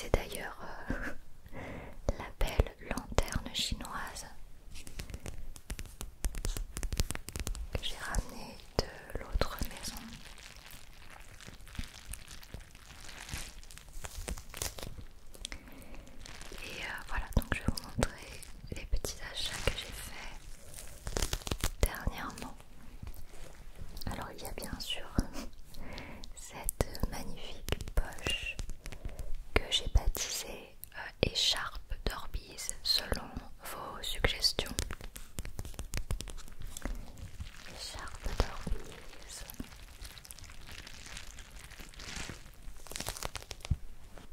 c'est d'ailleurs la belle lanterne chinoise que j'ai ramenée de l'autre maison. Et voilà, donc je vais vous montrer les petits achats que j'ai faits dernièrement. Alors il y a bien sûr cette magnifique poche que j'ai baptisée écharpe d'Orbiz selon vos suggestions. Écharpe d'Orbiz.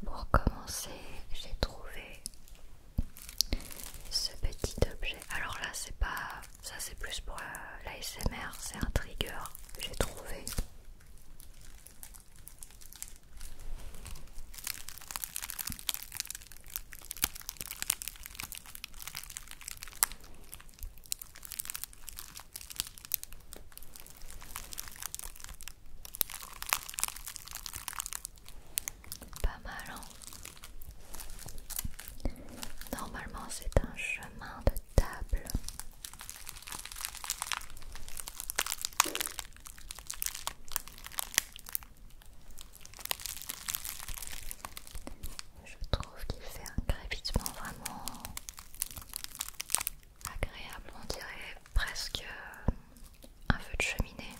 Pour commencer, j'ai trouvé ce petit objet. Alors là, c'est pas ça, c'est plus pour l'ASMR, c'est un trigger que j'ai trouvé. Pas mal, hein? Normalement, c'est un chemin de table. Je trouve qu'il fait un crépitement vraiment agréable, on dirait presque un feu de cheminée.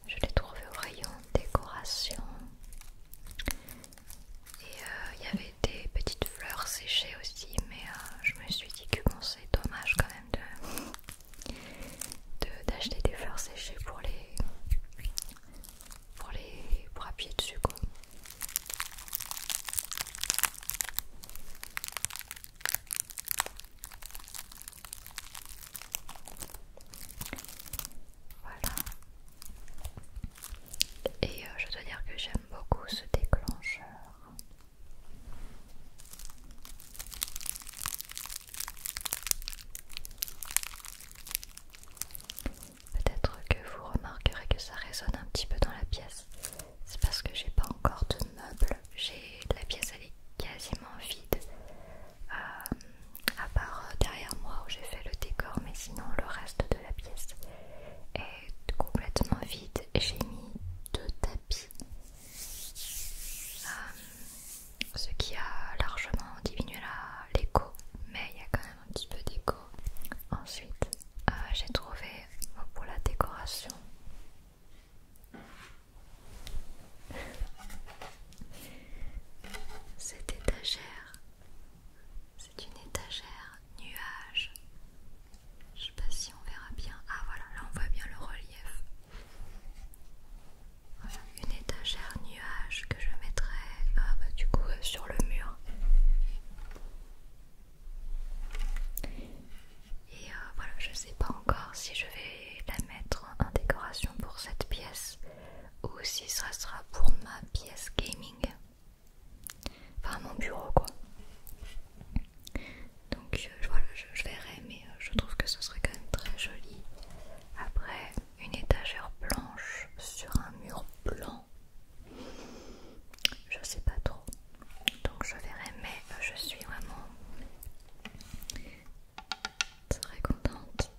Je l'ai trouvé au rayon décoration et il y avait des petites fleurs séchées aussi, mais je me suis dit que bon, c'est dommage quand même d'acheter des fleurs séchées pour appuyer dessus, quoi. Voilà. Et je dois dire que j'aime beaucoup ce déclencheur. Peut-être que vous remarquerez que ça résonne un petit peu dans la pièce. C'est parce que j'ai pas encore de meubles. La pièce, elle est quasiment vide. À part derrière moi où j'ai fait le décor, mais sinon le reste de la pièce est complètement vide. Et j'ai mis 2 tapis, ce qui a largement diminué l'écho, mais il y a quand même un petit peu d'écho. Ensuite, j'ai trouvé pour la décoration cette étagère. C'est une étagère nuage. Je sais pas si on verra bien. Ah voilà, là on voit bien le relief. Voilà, une étagère nuage que je mettrai du coup sur le mur. Et voilà, je sais pas encore si je vais la mettre en décoration pour cette pièce ou si ça sera pour ma pièce gaming. Enfin mon bureau, quoi. Donc voilà, je verrai, mais je trouve que ce serait quand même très joli. Après, une étagère blanche sur un mur blanc, je sais pas trop. Donc je verrai, mais je suis vraiment très contente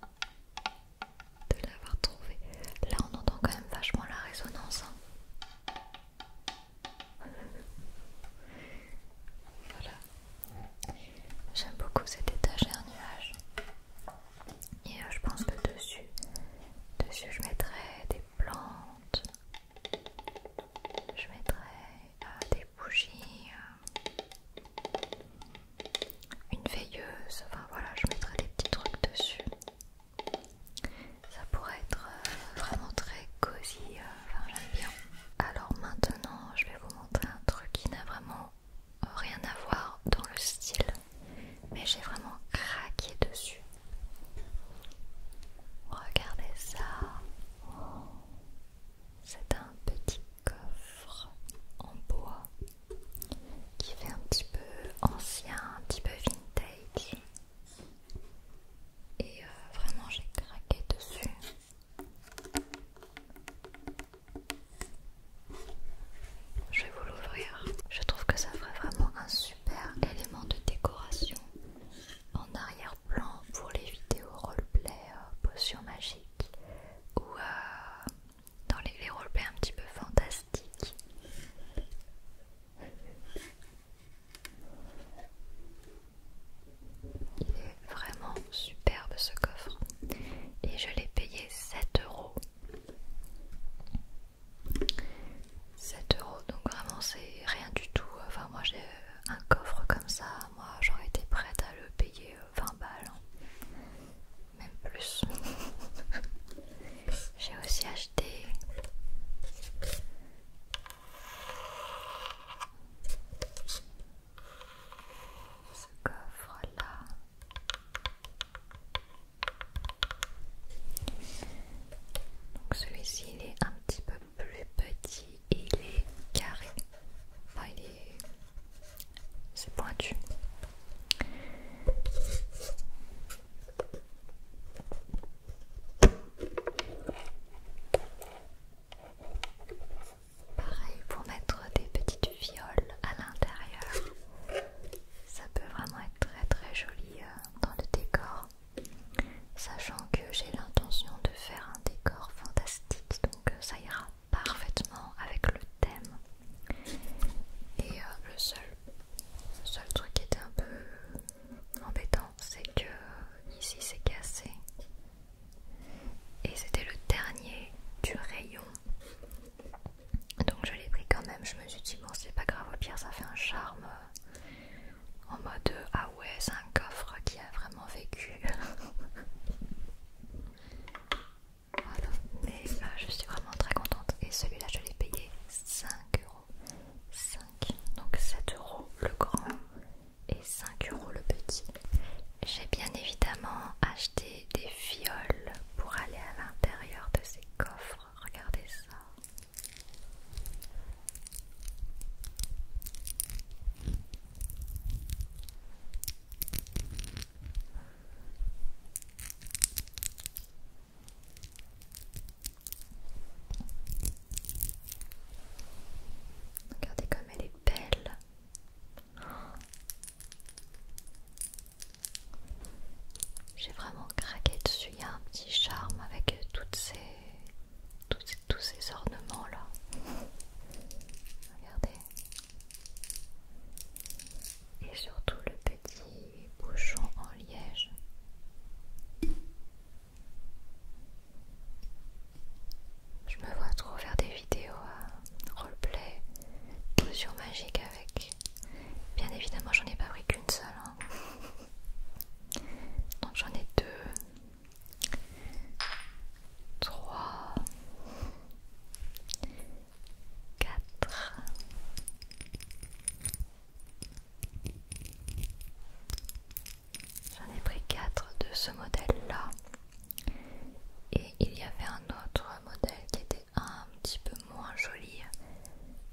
il y avait un autre modèle qui était un petit peu moins joli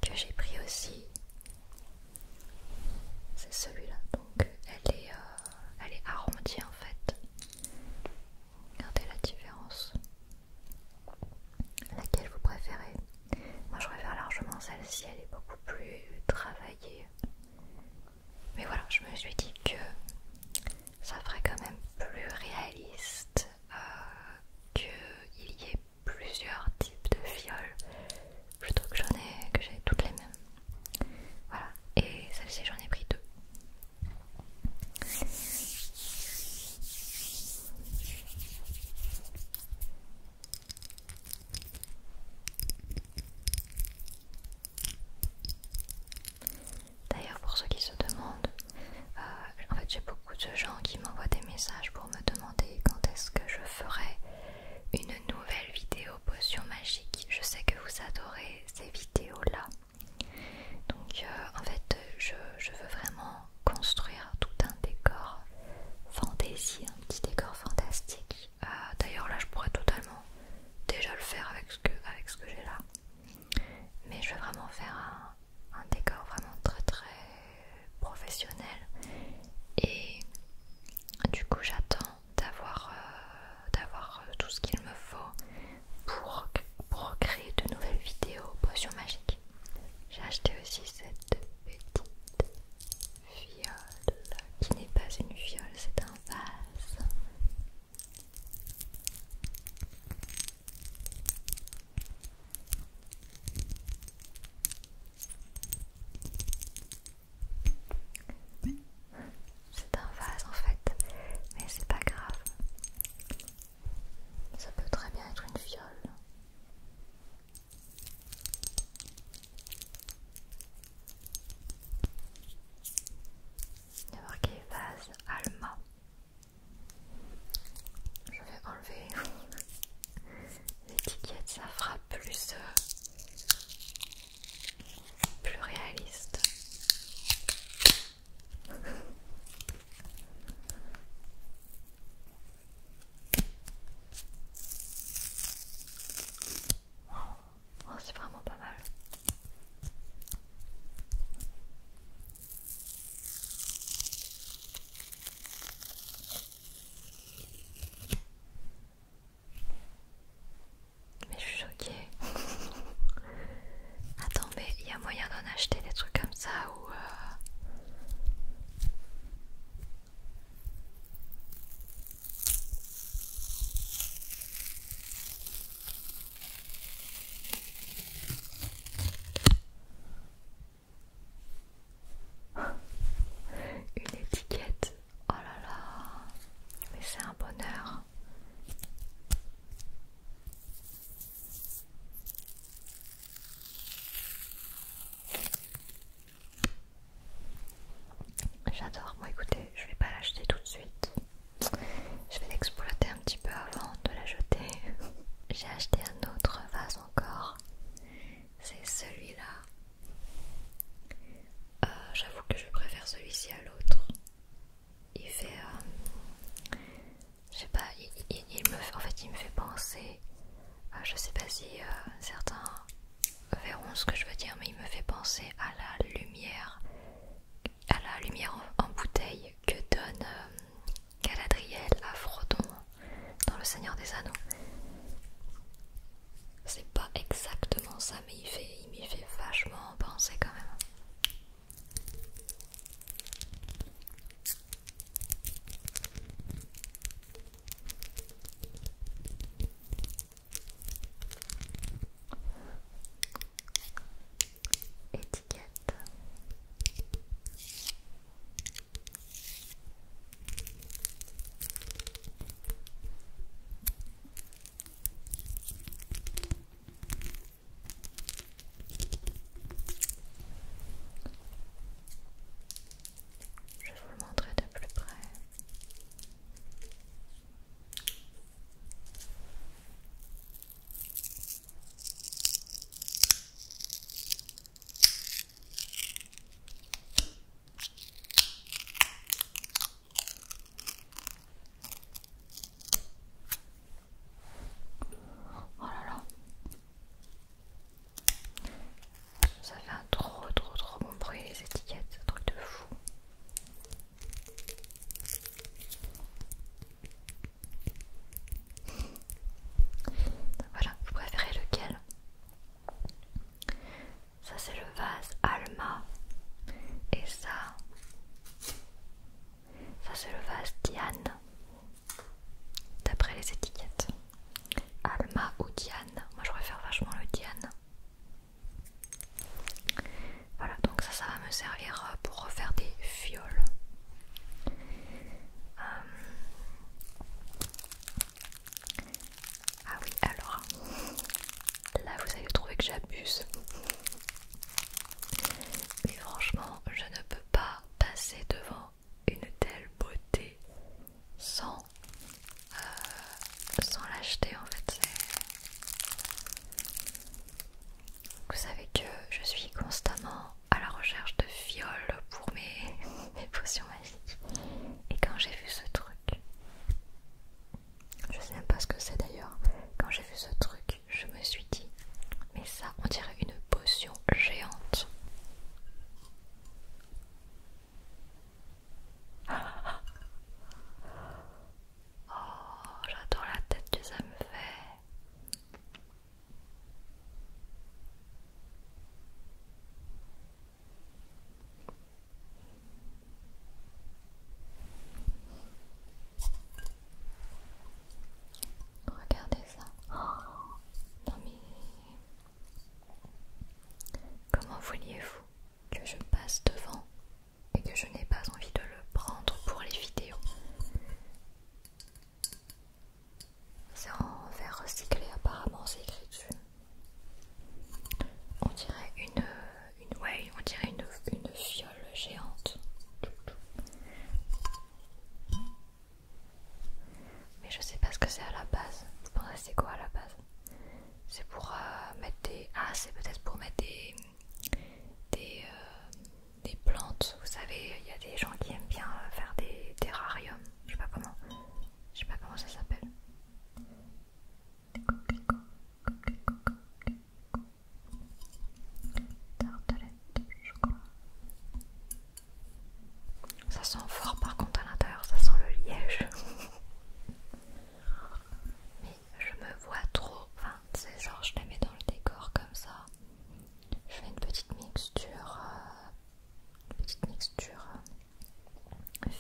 que j'ai pris aussi. C'est celui-là, donc elle est arrondie en fait. Regardez la différence. Laquelle vous préférez? Moi je préfère largement celle-ci, elle est beaucoup plus travaillée. Mais voilà, je me suis dit que ça ferait quand même plus réaliste qu'il y ait plusieurs types de fioles plutôt que que j'ai toutes les mêmes. Voilà, et celle-ci j'en ai pris deux. D'ailleurs, pour ceux qui se demandent, en fait j'ai beaucoup de gens qui m'envoient des messages pour me demander quand est-ce que je ferai une nouvelle vidéo potion magique. Je sais que vous adorez ces vidéos là, donc en fait je veux vraiment construire tout un décor fantasy, un petit décor fantastique. D'ailleurs là je pourrais totalement déjà le faire avec ce que j'ai là, mais je veux vraiment faire un décor vraiment très très professionnel. Et du coup j'attends d'avoir tout ce qu'il me faut pour créer de nouvelles vidéos potions magiques. J'ai acheté aussi cette petite fiole qui n'est pas une fiole, c'est un vase. C'est un vase en fait, mais c'est pas grave. Ça peut très bien être une fiole. Il y a marqué vase Alma. Je vais enlever l'étiquette, ça fera plus réaliste. Oh, c'est vraiment pas mal. Mais je suis choquée. Attends, mais il y a moyen d'en acheter des trucs comme ça ou une étiquette. Oh là là, mais c'est un bonheur. J'adore. Moi écoutez, je vais pas l'acheter tout de suite. Je vais l'exploiter un petit peu avant de la jeter. J'ai acheté un autre vase encore. C'est celui-là. J'avoue que je préfère celui-ci à l'autre. Il fait... je sais pas, en fait il me fait penser... je sais pas si certains verront ce que je veux dire, mais il me fait penser à la lumière en bouteille que donne Galadriel à Frodon dans Le Seigneur des Anneaux. C'est pas exactement ça, mais il m'y fait vachement penser quand même. Étiquette. que j'abuse. Mais franchement, je ne peux pas passer devant une telle beauté sans, sans l'acheter en fait. Vous savez que je suis constamment à la recherche de fioles pour mes potions magiques. Et quand j'ai vu ce truc, je sais même pas ce que c'est d'ailleurs, quand j'ai vu ce truc, je me suis dit, mais ça on dirait une potion géante. Oh, j'adore la tête que ça me fait. Regardez ça. Oh, non mais... Comment vouliez-vous que je passe devant et que je n'ai pas envie de le prendre pour les vidéos? C'est en verre recyclé apparemment, c'est écrit dessus. On dirait ouais, on dirait une fiole géante. Mais je sais pas ce que c'est à la base. Vous pensez c'est quoi à la base? C'est pour mettre des... Ah, c'est peut-être pour mettre des plantes. Vous savez, il y a des gens qui aiment bien faire des terrariums. Je sais pas comment ça s'appelle. Tartelette, je crois. Ça sent fort par contre à l'intérieur, ça sent le liège. Mais je me vois trop, enfin c'est genre je les mets dans le décor comme ça. Je fais une petite mixture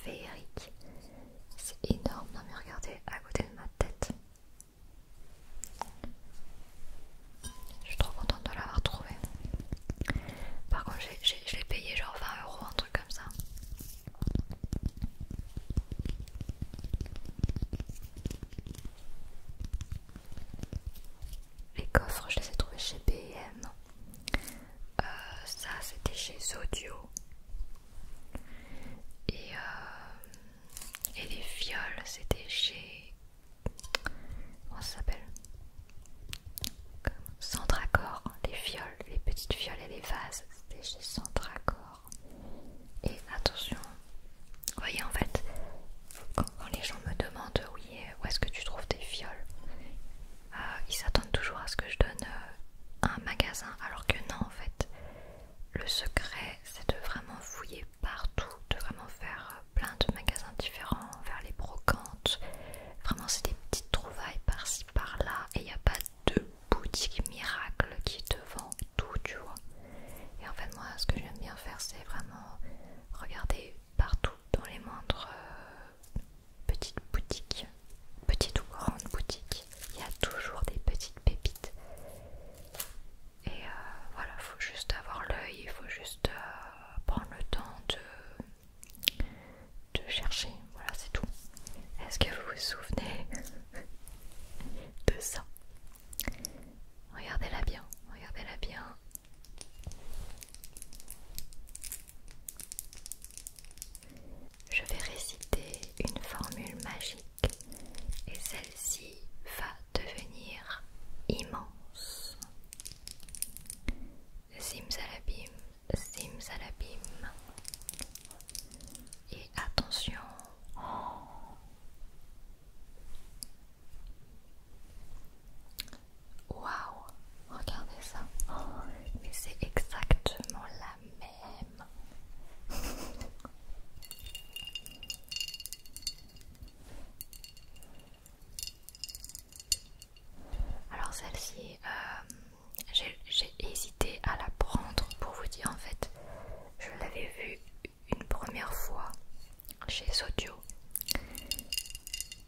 féerique. C'est énorme, non mais regardez à côté de ma tête. Je suis trop contente de l'avoir trouvé. Par contre je l'ai payé genre 20 €, un truc comme ça. Les coffres je les ai trouvés chez B&M. Ça c'était chez Zodio. Et les fioles c'était chez... Comment ça s'appelle? Centracor. Les fioles, les petites fioles et les vases c'était chez Centracor. Et attention, vous voyez en fait, quand les gens me demandent oui où est-ce que tu trouves tes fioles, ils s'attendent toujours à ce que je donne un magasin, alors que non en fait. Le secret c'est de vraiment fouiller partout, de vraiment faire plein de magasins différents, vers les brocantes. Vraiment c'est des petites trouvailles par-ci par-là et il n'y a pas de boutique miracle qui te vend tout, tu vois. Et en fait moi ce que j'aime bien faire c'est vraiment regarder partout dans les moindres petites boutiques, petites ou grandes boutiques, il y a toujours des petites pépites. Et voilà, faut juste avoir l'œil, il faut juste prendre le temps de chercher, voilà c'est tout. Est-ce que vous vous souvenez de ça? Regardez-la bien, regardez-la bien. Je vais réciter une formule magique et celle-ci va devenir immense. Zimzalabim, zimzalabim. Et attention. Waouh, regardez ça. Mais c'est exactement la même. Alors celle-ci, j'ai hésité à la prendre pour vous dire en fait, je l'avais vue une première fois chez Zodio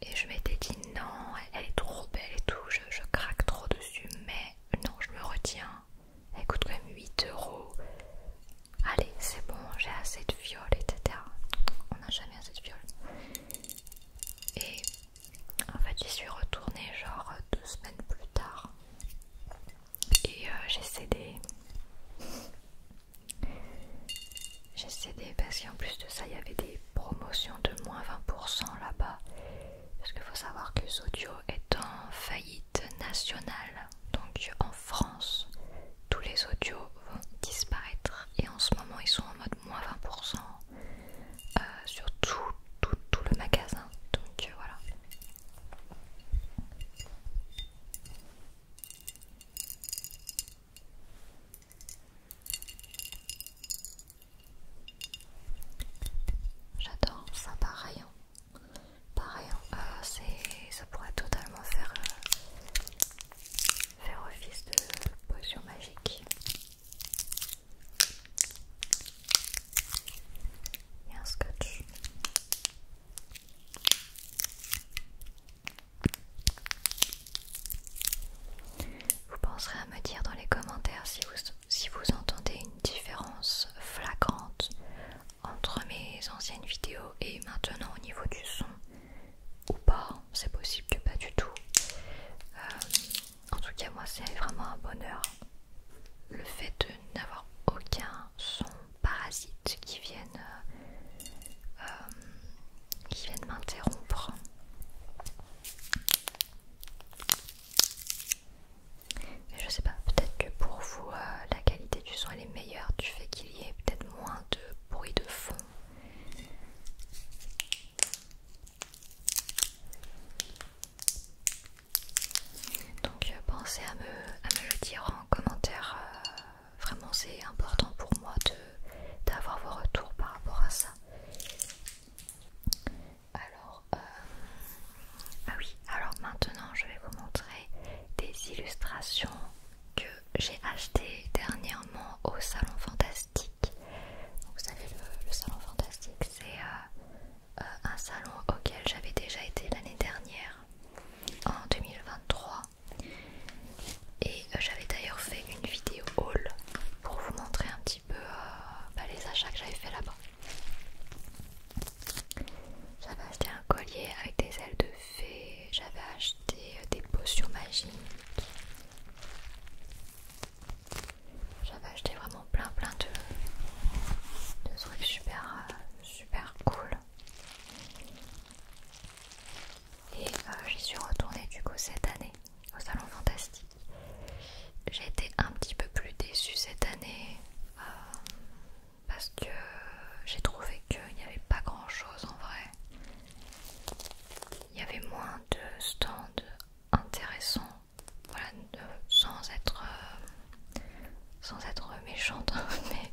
et je m'étais dit non, elle est trop belle et tout, je craque trop dessus, mais non, je me retiens, elle coûte quand même 8 €. Allez, c'est bon, j'ai assez de fioles, etc. On n'a jamais assez de fioles. Et en fait, j'y suis retournée genre 2 semaines plus tard. national. Donc en France, tous les audios vont disparaître et en ce moment ils sont en mode moins 20% sur tout le magasin. Donc voilà. J'adore ça, pareil. Pareil, ça pourrait totalement faire office de potion magique. Et un scotch. Vous penserez à me dire dans les commentaires si vous entendez une différence flagrante entre mes anciennes vidéos et maintenant au niveau du son ou pas. C'est possible que pas du tout. En tout cas moi c'est vraiment un bonheur le fait de n'avoir aucun son parasite qui vienne m'interrompre. Mais je sais pas, peut-être que pour vous la qualité du son elle est meilleure du fait qu'il y ait peut-être moins de bruit de fond. Donc pensez à me le dire en commentaire, vraiment c'est important pour moi d'avoir vos retours par rapport à ça. Alors, ah oui, alors maintenant je vais vous montrer des illustrations que j'ai achetées dernièrement au Salon Fantastique. Donc, vous savez, le Salon Fantastique, c'est un salon auquel j'avais déjà été l'année dernière, en 2023. Et j'avais d'ailleurs fait une vidéo haul pour vous montrer un petit peu les achats que j'avais fait là-bas. J'avais acheté un collier avec des ailes de fée, j'avais acheté des potions magiques, j'avais acheté vraiment plein de trucs super cool. Et j'y suis retournée du coup cette année au Salon Fantastique. J'ai été un petit peu plus déçue cette année parce que j'ai trouvé qu'il n'y avait pas grand chose en vrai. Il y avait moins de stands intéressants, voilà, sans être méchante, mais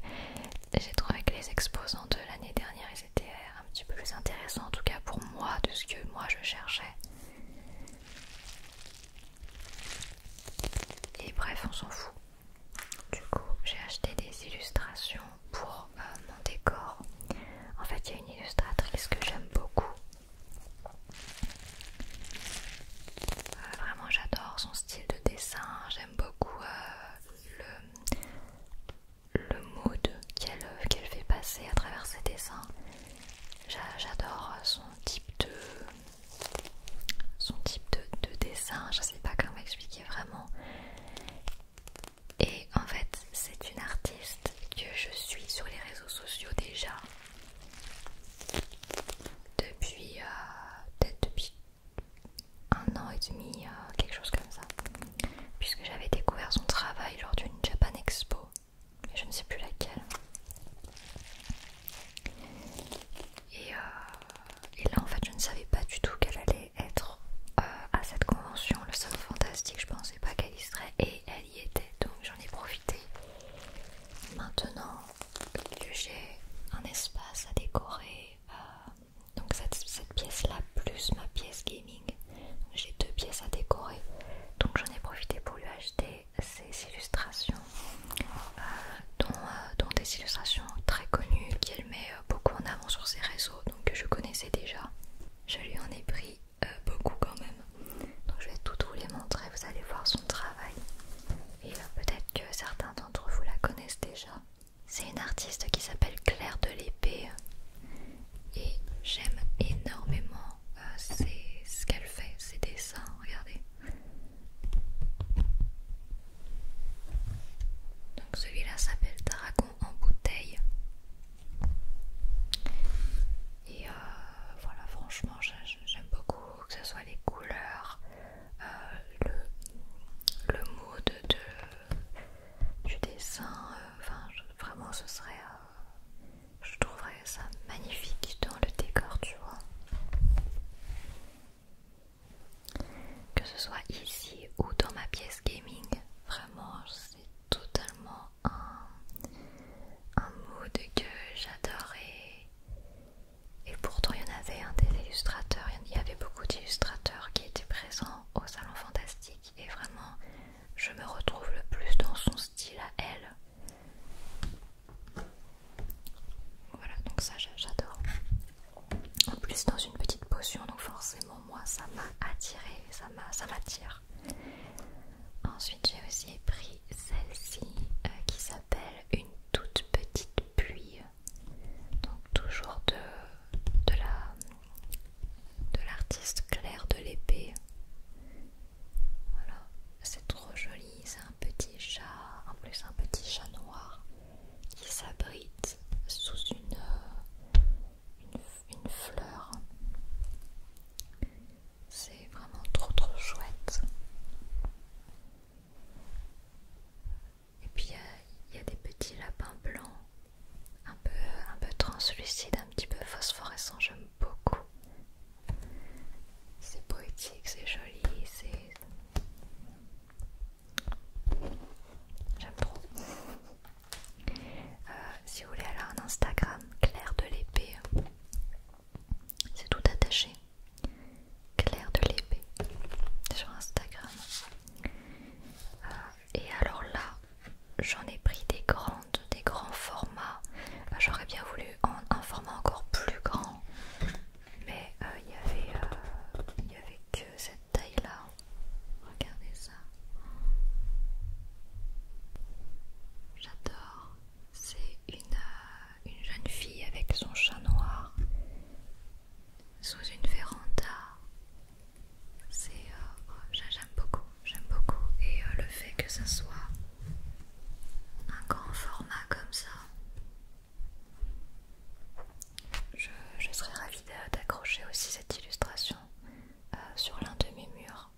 j'ai trouvé que les exposants de l'année dernière ils étaient un petit peu plus intéressants, en tout cas pour moi, de ce que moi je cherchais. Et bref, on s'en fout. Du coup, j'ai acheté des illustrations pour mon décor. En fait, il y a une illustratrice que j'aime beaucoup. Vraiment, j'adore son style de dessin. J'aime beaucoup le mood qu'elle fait passer à travers ses dessins. J'adore son type de dessin. Je sais pas comment expliquer vraiment. Et en fait, c'est une artiste que je suis sur les réseaux sociaux déjà depuis peut-être depuis 1 an et demi, quelque chose comme ça, puisque j'avais découvert son travail lors d'une Japan Expo, mais je ne sais plus laquelle. Et là en fait je ne savais pas du tout qu'elle allait être à cette convention, le Salon Fantastique. Je pensais pas qu'elle y serait et elle y était, donc j'en ai profité. Maintenant que j'ai un espace à décorer, donc cette pièce là plus ma pièce gaming, j'ai 2 pièces à décorer, donc j'en ai profité pour lui acheter ces illustrations, dont des illustrations très connues qu'elle met beaucoup en avant sur ses réseaux, donc que je connaissais déjà. Je lui en ai pris beaucoup quand même, donc je vais toutes vous les montrer, vous allez voir son travail et peut-être que certains d'entre vous la connaissent déjà. C'est une artiste qui s'appelle Claire de l'Épée et j'aime énormément ce qu'elle fait, ses dessins, regardez. Donc celui-là s'appelle Dragon en bouteille. Et voilà, franchement j'aime beaucoup que ce soit les couleurs, voulais que ça soit un grand format comme ça, je serais ravie d'accrocher aussi cette illustration sur l'un de mes murs.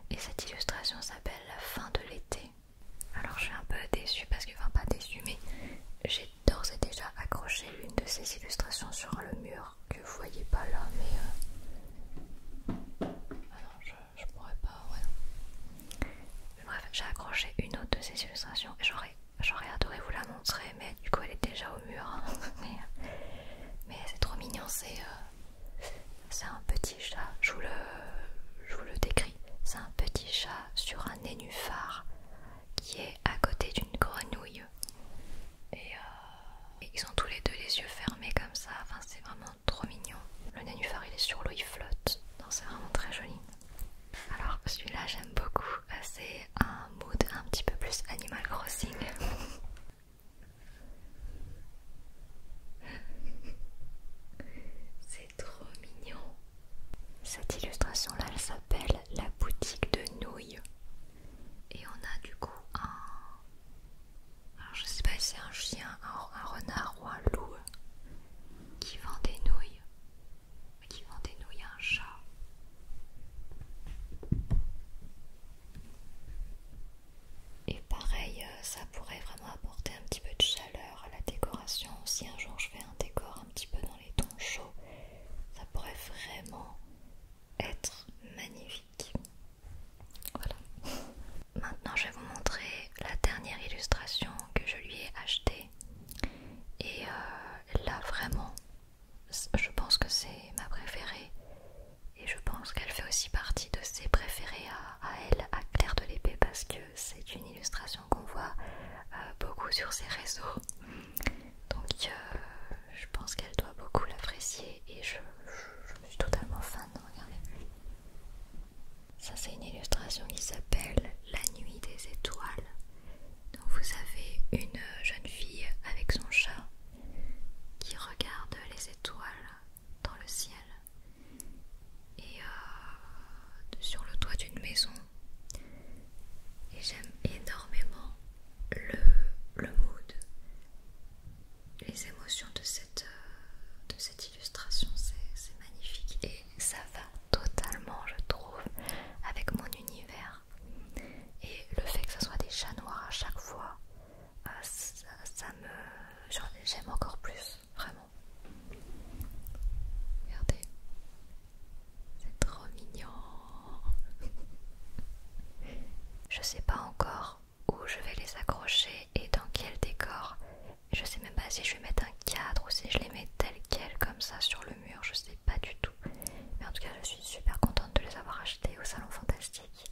Et cette illustration s'appelle La fin de l'été. Alors je suis un peu déçue parce que, enfin pas déçue, mais j'ai d'ores et déjà accroché l'une de ces illustrations sur le mur que vous voyez pas là, mais ah non, je pourrais pas, ouais. Mais bref, j'ai accroché une autre de ces illustrations et j'aurais adoré vous la montrer, mais du coup elle est déjà au mur. mais c'est trop mignon, c'est un petit chat, je vous le décris. C'est un petit chat sur un nénuphar qui est à côté d'une grenouille. Et ils ont tous les deux les yeux fermés comme ça, enfin c'est vraiment trop mignon. Le nénuphar il est sur l'eau, il flotte, c'est vraiment très joli. Alors celui-là j'aime beaucoup, c'est un mood un petit peu plus Animal Crossing. C'est trop mignon. Cette illustration là elle s'appelle La boutique de nouilles. Et on a du coup alors je sais pas si c'est un chien, un renard ou un loup qui vend des nouilles. Qui vend des nouilles à un chat. Et pareil, ça pourrait vraiment apporter un petit peu de chaleur à la décoration. Si un jour je fais un décor un petit peu dans les tons chauds, ça pourrait vraiment être magnifique. Voilà. Maintenant je vais vous montrer la dernière illustration que je lui ai achetée. Et là vraiment, je pense que c'est ma préférée. Et je pense qu'elle fait aussi partie de ses préférées à elle, à Claire de l'Épée, parce que c'est une illustration qu'on voit beaucoup sur ses réseaux. Donc je pense qu'elle doit beaucoup l'apprécier et je suis totalement fan. Regardez. Ça c'est une illustration qui s'appelle La nuit des étoiles. Donc vous avez une jeune fille avec son chat qui regarde les étoiles dans le ciel. Et sur le toit d'une maison. Et j'aime énormément le mood, les émotions de cette illustration, c'est magnifique et ça va totalement, je trouve, avec mon univers. Et le fait que ce soit des chats noirs à chaque fois, j'aime encore plus, vraiment. Regardez, c'est trop mignon. Je sais pas encore où je vais les accrocher et dans quel décor. Je sais même pas si je vais mettre un cadre ou si je les mets tels quels comme ça sur le mur, je sais pas du tout. Mais en tout cas je suis super contente de les avoir achetés au Salon Fantastique.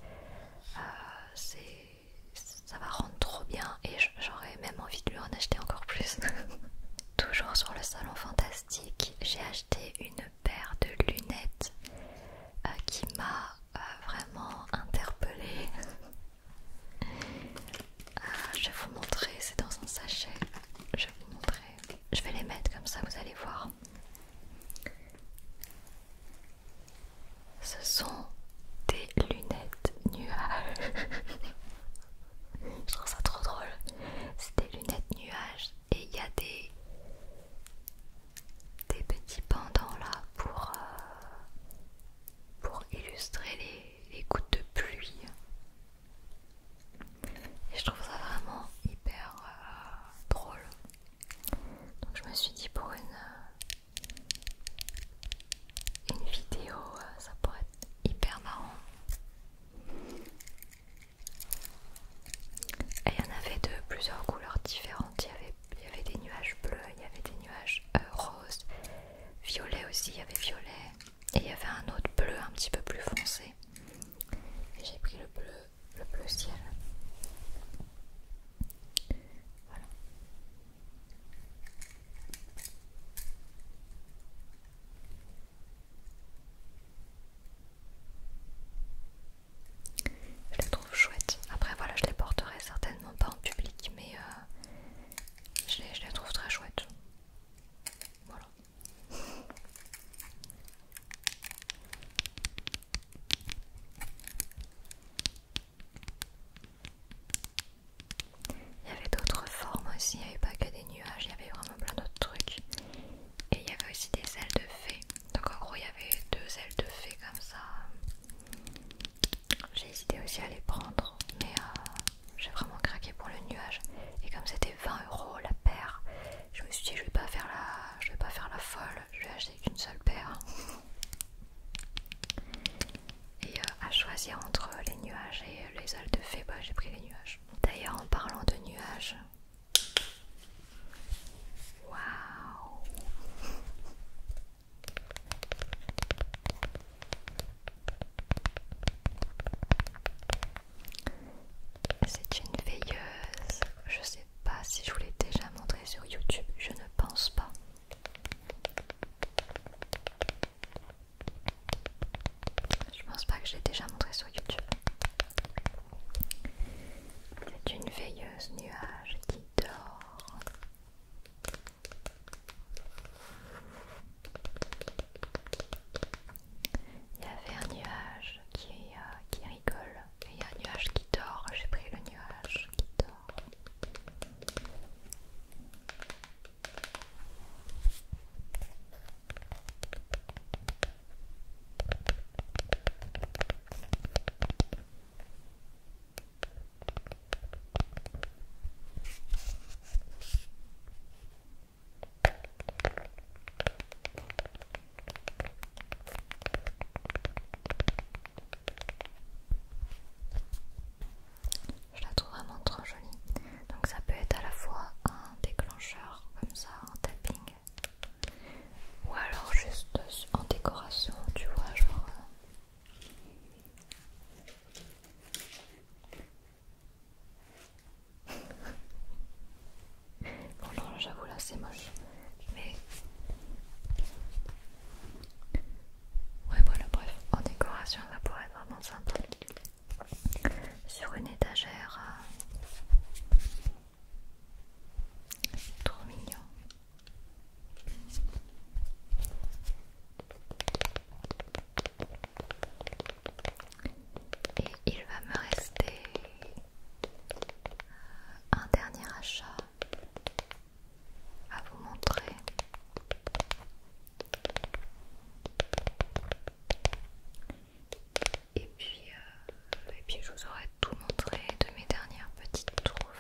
Ça va rendre trop bien et j'aurais même envie de lui en acheter encore plus. Toujours sur le Salon Fantastique, j'ai acheté une paire de lunettes qui m'a vraiment interpellée. Je vais vous montrer, c'est dans un sachet. Je vais vous montrer. Je vais les mettre comme ça, vous allez voir. Ce sont des lunettes nuages. Je trouve ça trop drôle. C'est des lunettes nuages et il y a des petits pendentifs vous aurai tout montré de mes dernières petites trouvailles.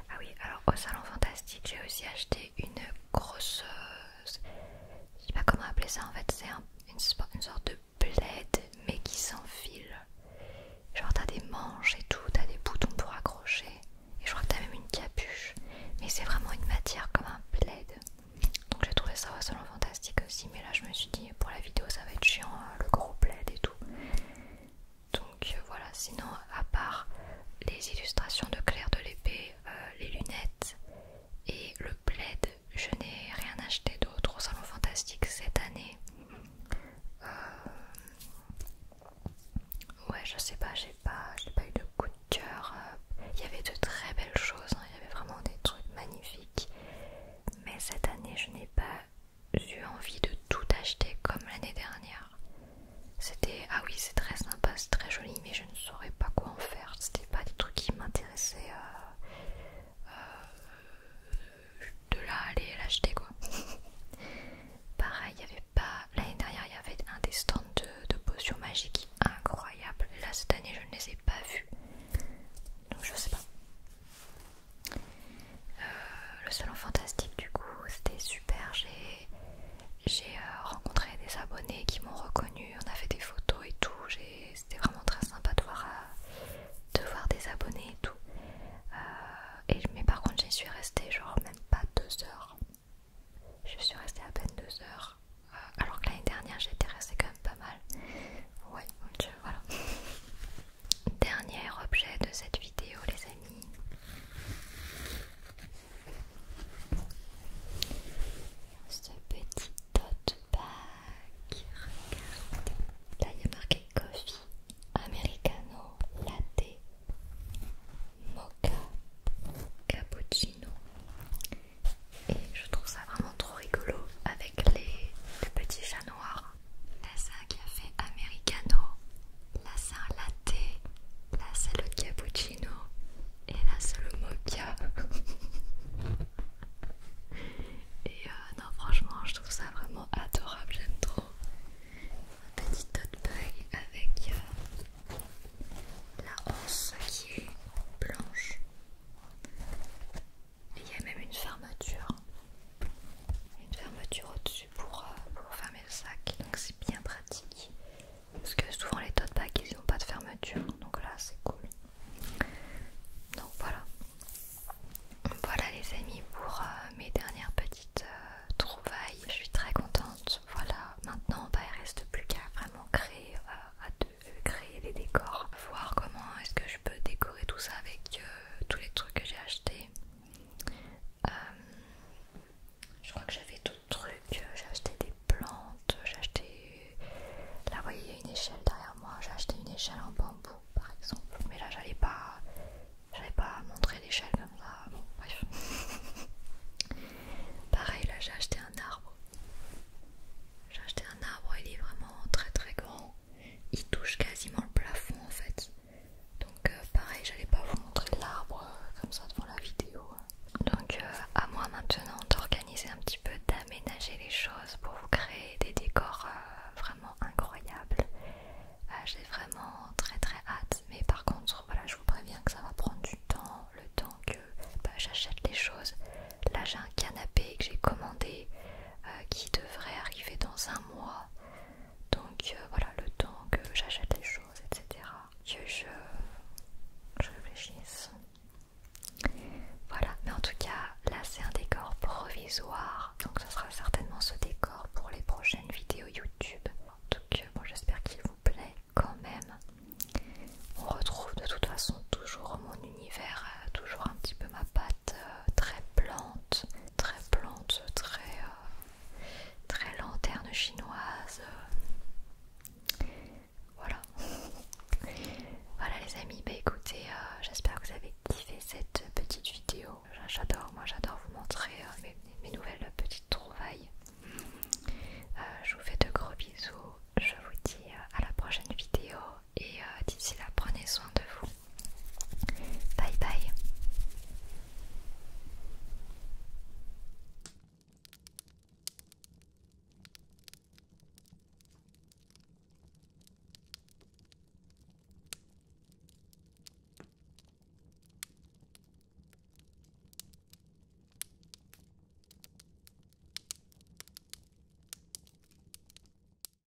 Ah oui, alors au Salon Fantastique, j'ai aussi acheté une grosse... je sais pas comment appeler ça en fait, c'est une sorte de plaid mais qui s'enfile. Genre t'as des manches et tout, t'as des boutons pour accrocher et je crois que t'as même une capuche, mais c'est vraiment une matière comme un plaid. Donc j'ai trouvé ça au Salon Fantastique aussi, mais là je me suis dit pour la vidéo ça va être chiant, le gros plaid et tout. Donc voilà, sinon à part les illustrations de Claire de l'Épée, les lunettes et le plaid, je n'ai rien acheté d'autre au Salon Fantastique cette année. Ouais, je sais pas, j'ai pas eu de coup de cœur. Il y avait de très belles choses, hein, il y avait vraiment des trucs magnifiques. Mais cette année, je n'ai pas eu envie de tout acheter comme l'année dernière. C'était, ah oui, c'est très sympa, c'est très joli, mais je ne saurais pas quoi en faire. C'était pas des trucs qui m'intéressaient de là aller l'acheter quoi. Pareil, il y avait pas, l'année dernière, il y avait un des stands de potions magiques incroyables. Et là, cette année, je ne les ai pas vus. Donc, je sais pas. Le Salon Fantastique, du coup, c'était super. J'ai rencontré des abonnés qui m'ont reconnu. On a fait des photos et tout. C'était vraiment très sympa de voir des abonnés et tout. Mais par contre, j'y suis restée genre même pas 2 heures. Je suis restée à peine 2 heures. Alors que l'année dernière, j'étais restée quand même pas mal. Ouais, donc voilà. Dernier objet de cette vidéo, les amis. Ce petit tote bag. Regardez. Là, il y a marqué coffee, americano, latte, mocha, cappuccino. Et je trouve ça vraiment trop rigolo avec les petits chats noirs. Là c'est un café americano, là c'est un latte, là c'est le cappuccino et là c'est le mocha. Et non franchement je trouve ça vraiment adorable, j'aime trop. Un petit tote bag avec la anse qui est blanche. Et il y a même une fermeture au-dessus pour fermer le sac, donc c'est bien pratique parce que souvent les tote bags ils n'ont pas de fermeture, donc là c'est cool. Donc voilà les amis pour mes dernières petites trouvailles. Je suis très contente. Voilà, maintenant il reste plus qu'à vraiment créer créer les décors, voir comment est-ce que je peux décorer tout ça avec tous les trucs que j'ai achetés. Je crois que j'avais d'autres trucs, j'ai acheté des plantes, j'ai acheté... Là vous voyez il y a une échelle derrière moi, j'ai acheté une échelle en bambou par exemple, mais là j'allais pas montrer l'échelle comme ça, bon bref. Pareil là j'ai acheté un arbre, il est vraiment très très grand, il touche quasiment le plafond en fait. Donc pareil j'allais pas vous montrer l'arbre comme ça devant la vidéo. Donc à moi maintenant d'organiser un petit peu, d'aménager les choses pour vous créer des décors vraiment incroyables. J'ai vraiment très très hâte, mais par contre voilà je vous préviens que ça va prendre du temps, le temps que j'achète les choses. Là j'ai un canapé que j'ai commandé qui devrait arriver dans un mois. Donc voilà le temps que j'achète les choses, etc. Que je réfléchisse. Voilà, mais en tout cas, là c'est un décor provisoire, donc ce sera certainement ce décor pour les prochaines vidéos YouTube. Donc bon, j'espère qu'il vous plaît quand même. On retrouve de toute façon toujours mon univers, toujours un petit peu ma patte très plante, très lanterne chinoise. Voilà. Voilà les amis, bah écoutez, j'espère que vous avez kiffé cette petite vidéo. Moi j'adore vous montrer mes nouvelles